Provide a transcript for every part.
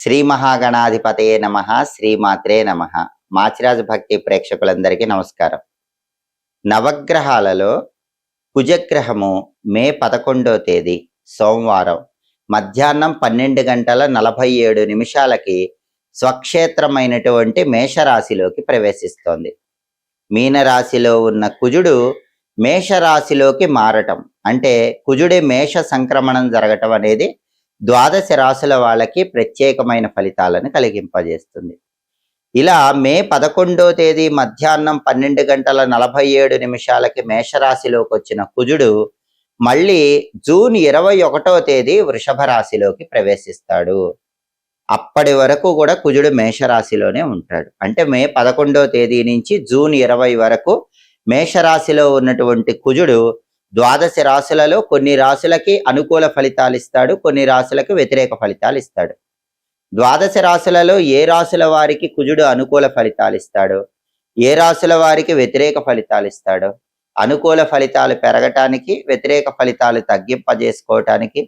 శ్రీ మహాగణాధిపతయే నమః, శ్రీమాత్రే నమః. మాచిరాజు భక్తి ప్రేక్షకులందరికీ నమస్కారం. నవగ్రహాలలో కుజగ్రహము మే 11వ తేదీ సోమవారం మధ్యాహ్నం 12:47 స్వక్షేత్రమైనటువంటి మేషరాశిలోకి ప్రవేశిస్తోంది. మీనరాశిలో ఉన్న కుజుడు మేషరాశిలోకి మారటం అంటే కుజుడి మేష సంక్రమణం జరగటం అనేది ద్వాదశ రాశుల వాళ్ళకి ప్రత్యేకమైన ఫలితాలను కలిగింపజేస్తుంది. ఇలా మే 11వ తేదీ మధ్యాహ్నం 12:47 మేషరాశిలోకి వచ్చిన కుజుడు మళ్ళీ జూన్ 21వ తేదీ వృషభ రాశిలోకి ప్రవేశిస్తాడు. అప్పటి వరకు కూడా కుజుడు మేషరాశిలోనే ఉంటాడు. అంటే మే 11వ తేదీ నుంచి జూన్ 20 వరకు మేషరాశిలో ఉన్నటువంటి కుజుడు ద్వాదశ రాశులలో కొన్ని రాశులకి అనుకూల ఫలితాలు ఇస్తాడు, కొన్ని రాశులకు వ్యతిరేక ఫలితాలు ఇస్తాడు. ద్వాదశ రాశులలో ఏ రాశుల వారికి కుజుడు అనుకూల ఫలితాలు ఇస్తాడు, ఏ రాశుల వారికి వ్యతిరేక ఫలితాలు ఇస్తాడు, అనుకూల ఫలితాలు పెరగటానికి, వ్యతిరేక ఫలితాలు తగ్గింపజేసుకోవటానికి,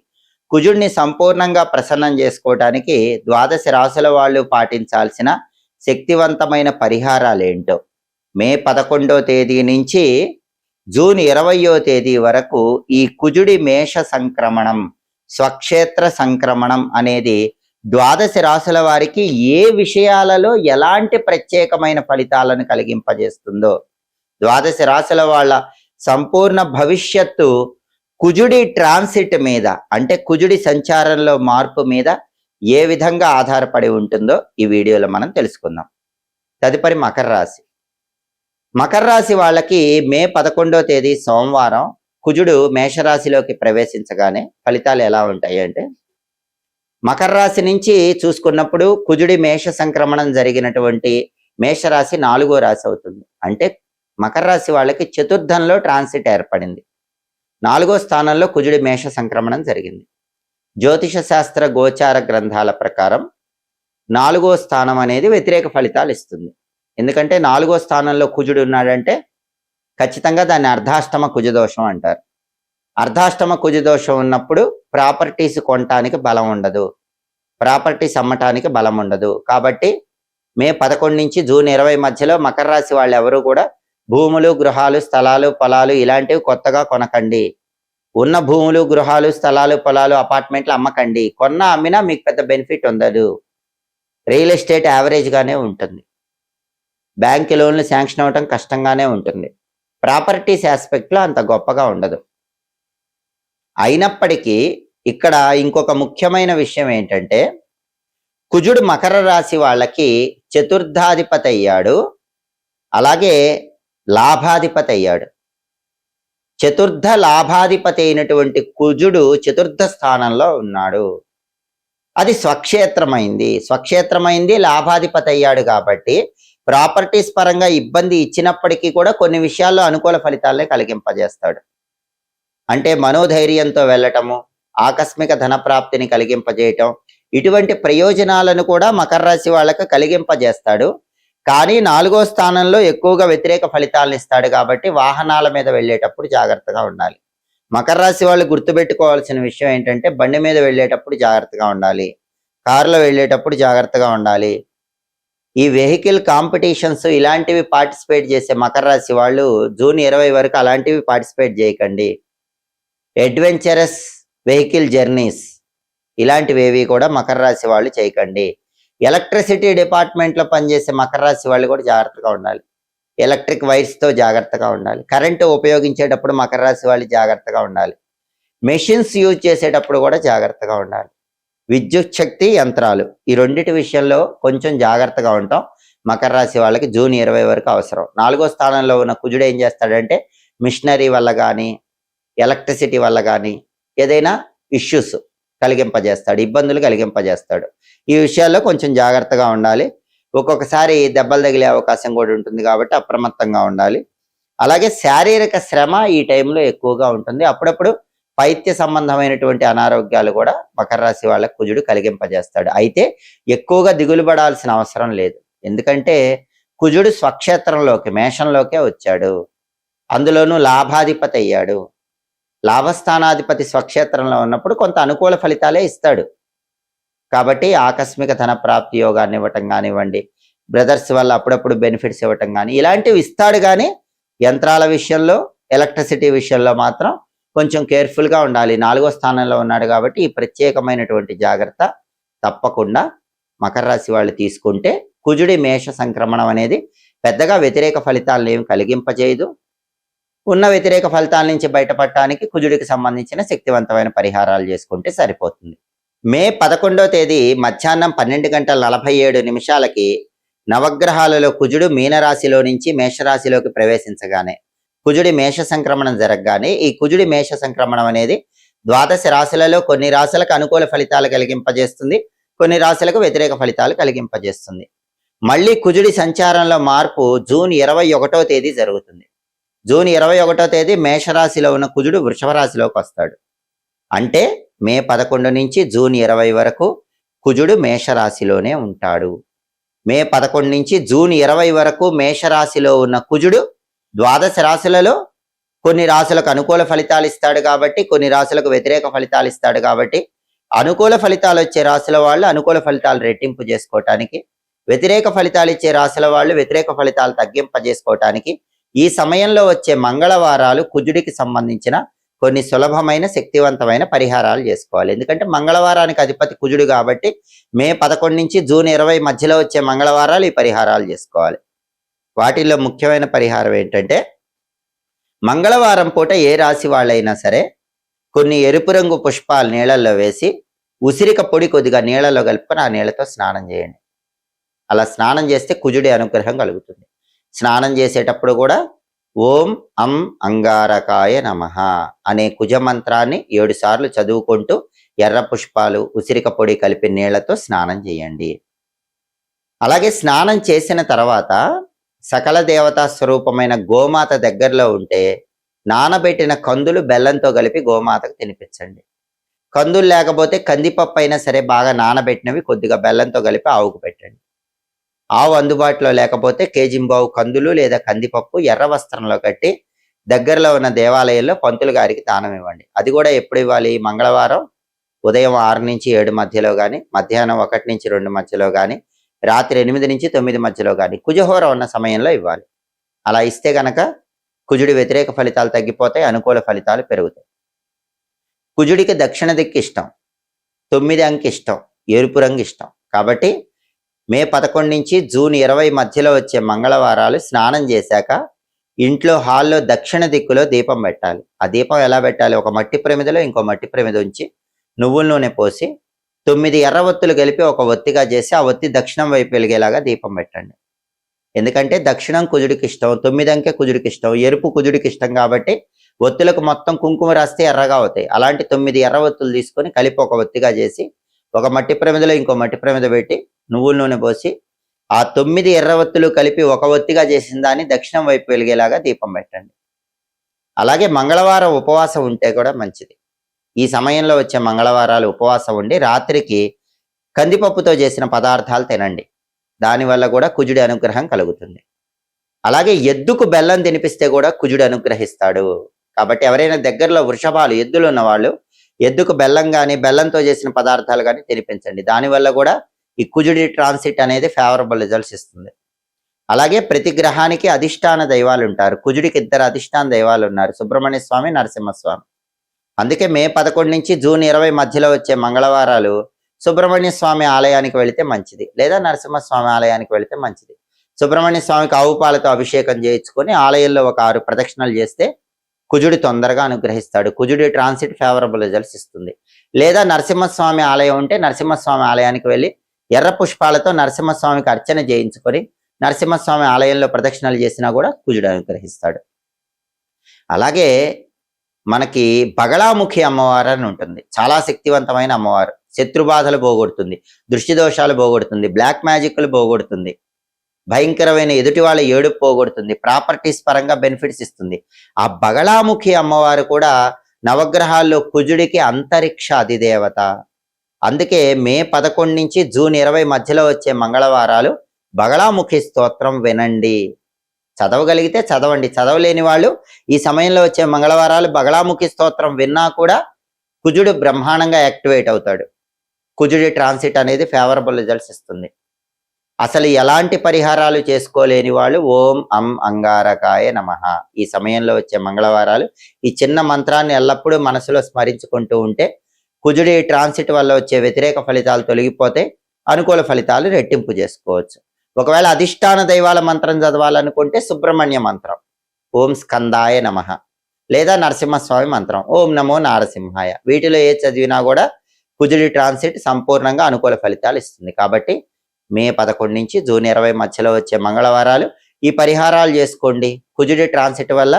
కుజుడిని సంపూర్ణంగా ప్రసన్నం చేసుకోవటానికి ద్వాదశ రాశుల వాళ్ళు పాటించాల్సిన శక్తివంతమైన పరిహారాలు ఏంటో మే 11వ తేదీ నుంచి జూన్ 20వ తేదీ వరకు ఈ కుజుడి మేష సంక్రమణం, స్వక్షేత్ర సంక్రమణం అనేది ద్వాదశ రాశుల వారికి ఏ విషయాలలో ఎలాంటి ప్రత్యేకమైన ఫలితాలను కలిగింపజేస్తుందో, ద్వాదశ రాశుల వాళ్ళ సంపూర్ణ భవిష్యత్తు కుజుడి ట్రాన్సిట్ మీద అంటే కుజుడి సంచారంలో మార్పు మీద ఏ విధంగా ఆధారపడి ఉంటుందో ఈ వీడియోలో మనం తెలుసుకుందాం. తదుపరి మకర రాశి. మకర రాశి వాళ్ళకి మే 11వ తేదీ సోమవారం కుజుడు మేషరాశిలోకి ప్రవేశించగానే ఫలితాలు ఎలా ఉంటాయి అంటే, మకర రాశి నుంచి చూసుకున్నప్పుడు కుజుడి మేష సంక్రమణం జరిగినటువంటి మేషరాశి 4వ రాశి అవుతుంది. అంటే మకర రాశి వాళ్ళకి చతుర్థంలో ట్రాన్సిట్ ఏర్పడింది. 4వ స్థానంలో కుజుడి మేష సంక్రమణం జరిగింది. జ్యోతిష శాస్త్ర గోచార గ్రంథాల ప్రకారం 4వ స్థానం అనేది వ్యతిరేక ఫలితాలు ఇస్తుంది. ఎందుకంటే 4వ స్థానంలో కుజుడు ఉన్నాడంటే ఖచ్చితంగా దాన్ని అర్ధాష్టమ కుజదోషం అంటారు. అర్ధాష్టమ కుజదోషం ఉన్నప్పుడు ప్రాపర్టీస్ కొనటానికి బలం ఉండదు, ప్రాపర్టీస్ అమ్మటానికి బలం ఉండదు. కాబట్టి మే 11 నుంచి జూన్ 20 మధ్యలో మకర రాశి వాళ్ళు ఎవరు కూడా భూములు, గృహాలు, స్థలాలు, పొలాలు ఇలాంటివి కొత్తగా కొనకండి. ఉన్న భూములు, గృహాలు, స్థలాలు, పొలాలు, అపార్ట్మెంట్లు అమ్మకండి. కొన్నా అమ్మినా మీకు పెద్ద బెనిఫిట్ ఉండదు. రియల్ ఎస్టేట్ యావరేజ్ గానే ఉంటుంది. బ్యాంక్ లోన్లు శాంక్షన్ అవటం కష్టంగానే ఉంటుంది. ప్రాపర్టీస్ ఆస్పెక్ట్లో అంత గొప్పగా ఉండదు. అయినప్పటికీ ఇక్కడ ఇంకొక ముఖ్యమైన విషయం ఏంటంటే, కుజుడు మకర రాశి వాళ్ళకి చతుర్థాధిపతి అయ్యాడు, అలాగే లాభాధిపతి అయ్యాడు. చతుర్థ లాభాధిపతి అయినటువంటి కుజుడు చతుర్థ స్థానంలో ఉన్నాడు. అది స్వక్షేత్రమైంది, లాభాధిపతి అయ్యాడు. కాబట్టి ప్రాపర్టీస్ పరంగా ఇబ్బంది ఇచ్చినప్పటికీ కూడా కొన్ని విషయాల్లో అనుకూల ఫలితాలనే కలిగింపజేస్తాడు. అంటే మనోధైర్యంతో వెళ్ళటము, ఆకస్మిక ధనప్రాప్తిని కలిగింపజేయటం, ఇటువంటి ప్రయోజనాలను కూడా మకర రాశి వాళ్ళకు కలిగింపజేస్తాడు. కానీ 4వ స్థానంలో ఎక్కువగా వ్యతిరేక ఫలితాలను ఇస్తాడు. కాబట్టి వాహనాల మీద వెళ్ళేటప్పుడు జాగ్రత్తగా ఉండాలి. మకర రాశి వాళ్ళు గుర్తుపెట్టుకోవాల్సిన విషయం ఏంటంటే, బండి మీద వెళ్ళేటప్పుడు జాగ్రత్తగా ఉండాలి, కారులో వెళ్ళేటప్పుడు జాగ్రత్తగా ఉండాలి. ఈ వెహికల్ కాంపిటీషన్స్ ఇలాంటివి పార్టిసిపేట్ చేసే మకర రాశి వాళ్ళు జూన్ 20 వరకు అలాంటివి పార్టిసిపేట్ చేయకండి. అడ్వెంచరస్ వెహికల్ జర్నీస్ ఇలాంటివి కూడా మకర రాశి వాళ్ళు చేయకండి. ఎలక్ట్రిసిటీ డిపార్ట్మెంట్లో పనిచేసే మకర రాశి వాళ్ళు కూడా జాగ్రత్తగా ఉండాలి. ఎలక్ట్రిక్ వైర్స్తో జాగ్రత్తగా ఉండాలి. కరెంటు ఉపయోగించేటప్పుడు మకర రాశి వాళ్ళు జాగ్రత్తగా ఉండాలి. మెషిన్స్ యూజ్ చేసేటప్పుడు కూడా జాగ్రత్తగా ఉండాలి. విద్యుత్ శక్తి యంత్రాలు ఈ రెండింటి విషయంలో కొంచెం జాగ్రత్తగా ఉంటాం మకర రాశి వాళ్ళకి జూన్ 20 వరకు అవసరం. 4వ స్థానంలో ఉన్న కుజుడు ఏం చేస్తాడంటే, మిషనరీ వల్ల కానీ ఎలక్ట్రిసిటీ వల్ల కానీ ఏదైనా ఇష్యూస్ కలిగింపజేస్తాడు, ఇబ్బందులు కలిగింపజేస్తాడు. ఈ విషయాల్లో కొంచెం జాగ్రత్తగా ఉండాలి. ఒక్కొక్కసారి దెబ్బలు తగిలే అవకాశం కూడా ఉంటుంది కాబట్టి అప్రమత్తంగా ఉండాలి. అలాగే శారీరక శ్రమ ఈ టైంలో ఎక్కువగా ఉంటుంది. అప్పుడప్పుడు పైత్య సంబంధమైనటువంటి అనారోగ్యాలు కూడా మకర రాశి వాళ్ళకు కుజుడు కలిగింపజేస్తాడు. అయితే ఎక్కువగా దిగులు పడాల్సిన అవసరం లేదు. ఎందుకంటే కుజుడు స్వక్షేత్రంలోకి మేషంలోకే వచ్చాడు, అందులోనూ లాభాధిపతి అయ్యాడు. లాభస్థానాధిపతి స్వక్షేత్రంలో ఉన్నప్పుడు కొంత అనుకూల ఫలితాలే ఇస్తాడు. కాబట్టి ఆకస్మిక ధన ప్రాప్తి యోగాన్ని ఇవ్వటం కానివ్వండి, బ్రదర్స్ వల్ల అప్పుడప్పుడు బెనిఫిట్స్ ఇవ్వటం కానీ ఇలాంటివి ఇస్తాడు. కానీ యంత్రాల విషయంలో, ఎలక్ట్రిసిటీ విషయంలో మాత్రం కొంచెం కేర్ఫుల్గా ఉండాలి. 4వ స్థానంలో ఉన్నాడు కాబట్టి ఈ ప్రత్యేకమైనటువంటి జాగ్రత్త తప్పకుండా మకర రాశి వాళ్ళు తీసుకుంటే కుజుడి మేష సంక్రమణం అనేది పెద్దగా వ్యతిరేక ఫలితాలను ఏమి కలిగింపజేయదు. ఉన్న వ్యతిరేక ఫలితాల నుంచి బయటపడటానికి కుజుడికి సంబంధించిన శక్తివంతమైన పరిహారాలు చేసుకుంటే సరిపోతుంది. మే 11వ తేదీ మధ్యాహ్నం 12:47 నవగ్రహాలలో కుజుడు మీనరాశిలో నుంచి మేషరాశిలోకి ప్రవేశించగానే కుజుడి మేష సంక్రమణం జరగగానే ఈ కుజుడి మేష సంక్రమణం అనేది ద్వాదశ రాశులలో కొన్ని రాశులకు అనుకూల ఫలితాలు కలిగింపజేస్తుంది, కొన్ని రాశులకు వ్యతిరేక ఫలితాలు కలిగింపజేస్తుంది. మళ్ళీ కుజుడి సంచారంలో మార్పు జూన్ 21వ తేదీ జరుగుతుంది. జూన్ 21వ తేదీ మేషరాశిలో ఉన్న కుజుడు వృషభ రాశిలోకి వస్తాడు. అంటే మే 11 నుంచి జూన్ 20 వరకు కుజుడు మేషరాశిలోనే ఉంటాడు. మే 11 నుంచి జూన్ 20 వరకు మేషరాశిలో ఉన్న కుజుడు ద్వాదశ రాశులలో కొన్ని రాశులకు అనుకూల ఫలితాలు ఇస్తాడు కాబట్టి, కొన్ని రాశులకు వ్యతిరేక ఫలితాలు ఇస్తాడు కాబట్టి, అనుకూల ఫలితాలు వచ్చే రాశుల వాళ్ళు అనుకూల ఫలితాలు రెట్టింపు చేసుకోవటానికి, వ్యతిరేక ఫలితాలు ఇచ్చే రాశుల వాళ్ళు వ్యతిరేక ఫలితాలు తగ్గింపజేసుకోవటానికి ఈ సమయంలో వచ్చే మంగళవారాలు కుజుడికి సంబంధించిన కొన్ని సులభమైన శక్తివంతమైన పరిహారాలు చేసుకోవాలి. ఎందుకంటే మంగళవారానికి అధిపతి కుజుడు కాబట్టి మే 11 నుంచి జూన్ 20 మధ్యలో వచ్చే మంగళవారాలు ఈ పరిహారాలు చేసుకోవాలి. వాటిల్లో ముఖ్యమైన పరిహారం ఏంటంటే, మంగళవారం పూట ఏ రాశి వాళ్ళైనా సరే కొన్ని ఎరుపు రంగు పుష్పాలు నీళ్ళల్లో వేసి ఉసిరిక పొడి కొద్దిగా నీళ్ళలో కలుపుకొని ఆ నీళ్ళతో స్నానం చేయండి. అలా స్నానం చేస్తే కుజుడి అనుగ్రహం కలుగుతుంది. స్నానం చేసేటప్పుడు కూడా ఓం అం అంగారకాయ నమః అనే కుజ మంత్రాన్ని 7 సార్లు చదువుకుంటూ ఎర్ర పుష్పాలు, ఉసిరిక పొడి కలిపి నీళ్లతో స్నానం చేయండి. అలాగే స్నానం చేసిన తర్వాత సకల దేవతా స్వరూపమైన గోమాత దగ్గరలో ఉంటే నానబెట్టిన కందులు బెల్లంతో కలిపి గోమాతకు తినిపించండి. కందులు లేకపోతే కందిపప్పు అయినా సరే బాగా నానబెట్టినవి కొద్దిగా బెల్లంతో కలిపి ఆవుకు పెట్టండి. ఆవు అందుబాటులో లేకపోతే కేజింబావు కందులు లేదా కందిపప్పు ఎర్ర వస్త్రంలో కట్టి దగ్గరలో ఉన్న దేవాలయంలో పంతులు గారికి దానం ఇవ్వండి. అది కూడా ఎప్పుడు ఇవ్వాలి? మంగళవారం ఉదయం 6 నుంచి 7 మధ్యలో కానీ, మధ్యాహ్నం 1 నుంచి 2 మధ్యలో కానీ, రాత్రి 8 నుంచి 9 మధ్యలో కానీ కుజహోర ఉన్న సమయంలో ఇవ్వాలి. అలా ఇస్తే గనక కుజుడి వ్యతిరేక ఫలితాలు తగ్గిపోతాయి, అనుకూల ఫలితాలు పెరుగుతాయి. కుజుడికి దక్షిణ దిక్కు ఇష్టం, 9 అంకి ఇష్టం, ఎరుపు రంగు ఇష్టం. కాబట్టి మే 11 నుంచి జూన్ 20 మధ్యలో వచ్చే మంగళవారాలు స్నానం చేశాక ఇంట్లో హాల్లో దక్షిణ దిక్కులో దీపం పెట్టాలి. ఆ దీపం ఎలా పెట్టాలి? ఒక మట్టి ప్రమిదలో ఇంకో మట్టి ప్రమిద ఉంచి నువ్వుల నూనె పోసి 9 ఎర్ర ఒత్తులు కలిపి ఒక ఒత్తిగా చేసి ఆ ఒత్తి దక్షిణం వైపు వెలిగేలాగా దీపం పెట్టండి. ఎందుకంటే దక్షిణం కుజుడికి ఇష్టం, 9 అంకె కుజుడికి ఇష్టం, ఎరుపు కుజుడికి ఇష్టం కాబట్టి ఒత్తులకు మొత్తం కుంకుమ రాస్తే ఎర్రగా అవుతాయి. అలాంటి 9 ఎర్ర ఒత్తులు తీసుకొని కలిపి ఒక ఒత్తిగా చేసి ఒక మట్టి ప్రమిదలో ఇంకో మట్టి ప్రమిద పెట్టి నువ్వుల నూనె పోసి ఆ 9 ఎర్ర ఒత్తులు కలిపి ఒక ఒత్తిగా చేసిన దాన్ని దక్షిణం వైపు వెలిగేలాగా దీపం పెట్టండి. అలాగే మంగళవారం ఉపవాసం ఉంటే కూడా మంచిది. ఈ సమయంలో వచ్చే మంగళవారాలు ఉపవాసం ఉండి రాత్రికి కందిపప్పుతో చేసిన పదార్థాలు తినండి. దానివల్ల కూడా కుజుడి అనుగ్రహం కలుగుతుంది. అలాగే ఎద్దుకు బెల్లం తినిపిస్తే కూడా కుజుడు అనుగ్రహిస్తాడు. కాబట్టి ఎవరైనా దగ్గరలో వృషభాలు, ఎద్దులు ఉన్న వాళ్ళు ఎద్దుకు బెల్లం కానీ, బెల్లంతో చేసిన పదార్థాలు కానీ తినిపించండి. దానివల్ల కూడా ఈ కుజుడి ట్రాన్సిట్ అనేది ఫేవరబుల్ రిజల్ట్స్ ఇస్తుంది. అలాగే ప్రతి గ్రహానికి అధిష్టాన దైవాలు ఉంటారు. కుజుడికి 2 అధిష్టాన దైవాలు ఉన్నారు, సుబ్రహ్మణ్య స్వామి, నరసింహస్వామి. అందుకే మే 11 నుంచి జూన్ 20 మధ్యలో వచ్చే మంగళవారాలు సుబ్రహ్మణ్య స్వామి ఆలయానికి వెళితే మంచిది, లేదా నరసింహస్వామి ఆలయానికి వెళితే మంచిది. సుబ్రహ్మణ్య స్వామికి ఆవు పాలతో అభిషేకం చేయించుకొని ఆలయంలో ఒక 6 ప్రదక్షిణలు చేస్తే కుజుడి తొందరగా అనుగ్రహిస్తాడు. కుజుడి ట్రాన్సిట్ ఫేవరబుల్ రిజల్ట్స్ ఇస్తుంది. లేదా నరసింహస్వామి ఆలయం ఉంటే నరసింహస్వామి ఆలయానికి వెళ్ళి ఎర్ర పుష్పాలతో నరసింహస్వామికి అర్చన చేయించుకొని నరసింహస్వామి ఆలయంలో ప్రదక్షిణలు చేసినా కూడా కుజుడు అనుగ్రహిస్తాడు. అలాగే మనకి బగళాముఖి అమ్మవారు అని ఉంటుంది. చాలా శక్తివంతమైన అమ్మవారు. శత్రుబాధలు పోగొడుతుంది, దృష్టి దోషాలు పోగొడుతుంది, బ్లాక్ మ్యాజిక్లు పోగొడుతుంది, భయంకరమైన ఎదుటి వాళ్ళ ఏడుపు పోగొడుతుంది, ప్రాపర్టీస్ పరంగా బెనిఫిట్స్ ఇస్తుంది. ఆ బగళాముఖి అమ్మవారు కూడా నవగ్రహాల్లో కుజుడికి అంతరిక్ష అధిదేవత. అందుకే మే 11 నుంచి జూన్ 20 మధ్యలో వచ్చే మంగళవారాలు బగళాముఖి స్తోత్రం వినండి. చదవగలిగితే చదవండి, చదవలేని వాళ్ళు ఈ సమయంలో వచ్చే మంగళవారాలు బగళాముఖి స్తోత్రం విన్నా కూడా కుజుడు బ్రహ్మాండంగా యాక్టివేట్ అవుతాడు. కుజుడి ట్రాన్సిట్ అనేది ఫేవరబుల్ రిజల్ట్స్ ఇస్తుంది. అసలు ఎలాంటి పరిహారాలు చేసుకోలేని వాళ్ళు ఓం అంగారకాయ నమః ఈ సమయంలో వచ్చే మంగళవారాలు ఈ చిన్న మంత్రాన్ని ఎల్లప్పుడూ మనసులో స్మరించుకుంటూ ఉంటే కుజుడి ట్రాన్సిట్ వల్ల వచ్చే వ్యతిరేక ఫలితాలు తొలగిపోతే అనుకూల ఫలితాలు రెట్టింపు చేసుకోవచ్చు. ఒకవేళ అధిష్టాన దైవాల మంత్రం చదవాలనుకుంటే సుబ్రహ్మణ్య మంత్రం ఓం స్కందాయ నమః లేదా నరసింహస్వామి మంత్రం ఓం నమో నారసింహాయ, వీటిలో ఏ చదివినా కూడా కుజుడి ట్రాన్సిట్ సంపూర్ణంగా అనుకూల ఫలితాలు ఇస్తుంది. కాబట్టి మే 11 నుంచి జూన్ 20 మధ్యలో వచ్చే మంగళవారాలు ఈ పరిహారాలు చేసుకోండి. కుజుడి ట్రాన్సిట్ వల్ల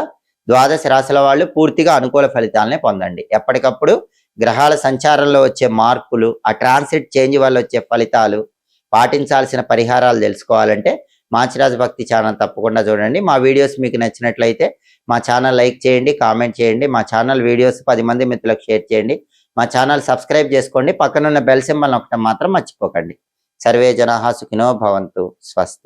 ద్వాదశ రాశుల వాళ్ళు పూర్తిగా అనుకూల ఫలితాలనే పొందండి. ఎప్పటికప్పుడు గ్రహాల సంచారంలో వచ్చే మార్పులు, ఆ ట్రాన్సిట్ చేంజ్ వల్ల వచ్చే ఫలితాలు, పాటించాల్సిన పరిహారాలు తెలుసుకోవాలంటే మాచిరాజు భక్తి ఛానల్ తప్పకుండా చూడండి. మా వీడియోస్ మీకు నచ్చినట్లయితే మా ఛానల్ లైక్ చేయండి, కామెంట్ చేయండి. మా ఛానల్ వీడియోస్ 10 మంది మిత్రులకు షేర్ చేయండి. మా ఛానల్ సబ్స్క్రైబ్ చేసుకోండి. పక్కనున్న బెల్ సింబల్ నొక్కడం మాత్రం మర్చిపోకండి. సర్వే జనాః సుఖినో భవంతు. స్వస్తి.